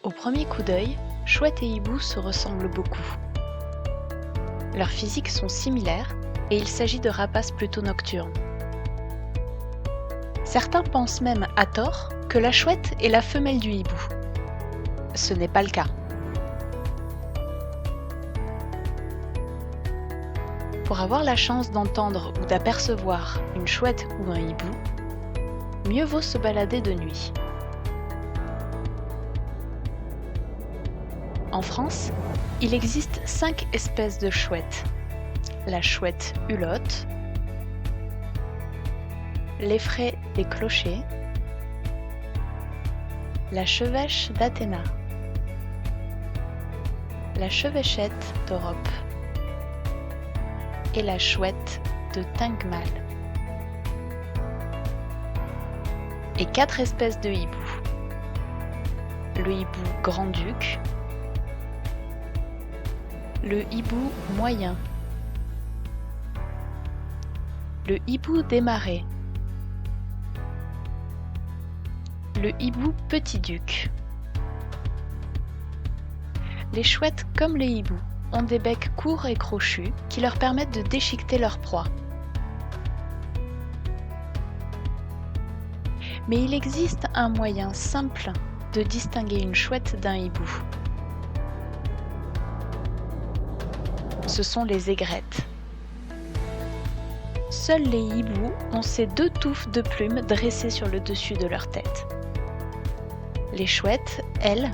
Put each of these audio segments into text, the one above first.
Au premier coup d'œil, chouette et hibou se ressemblent beaucoup. Leurs physiques sont similaires et il s'agit de rapaces plutôt nocturnes. Certains pensent même, à tort, que la chouette est la femelle du hibou. Ce n'est pas le cas. Pour avoir la chance d'entendre ou d'apercevoir une chouette ou un hibou, mieux vaut se balader de nuit. En France, il existe 5 espèces de chouettes. La chouette hulotte, l'effraie des clochers, la chevêche d'Athéna, la chevêchette d'Europe et la chouette de Tingmal. Et 4 espèces de hibou. Le hibou grand-duc, le hibou moyen, le hibou des marais, le hibou petit-duc. Les chouettes, comme les hiboux, ont des becs courts et crochus qui leur permettent de déchiqueter leur proie. Mais il existe un moyen simple de distinguer une chouette d'un hibou. Ce sont les aigrettes. Seuls les hiboux ont ces 2 touffes de plumes dressées sur le dessus de leur tête. Les chouettes, elles,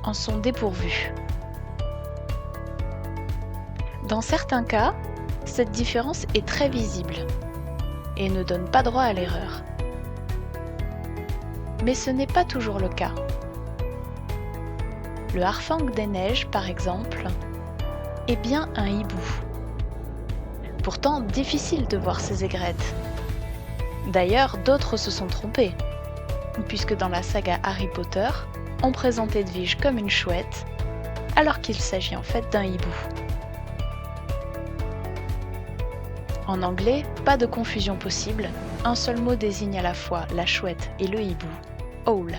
en sont dépourvues. Dans certains cas, cette différence est très visible et ne donne pas droit à l'erreur. Mais ce n'est pas toujours le cas. Le harfang des neiges, par exemple, est bien un hibou. Pourtant, difficile de voir ces aigrettes. D'ailleurs, d'autres se sont trompés, puisque dans la saga Harry Potter, on présente Edwige comme une chouette, alors qu'il s'agit en fait d'un hibou. En anglais, pas de confusion possible, un seul mot désigne à la fois la chouette et le hibou, owl.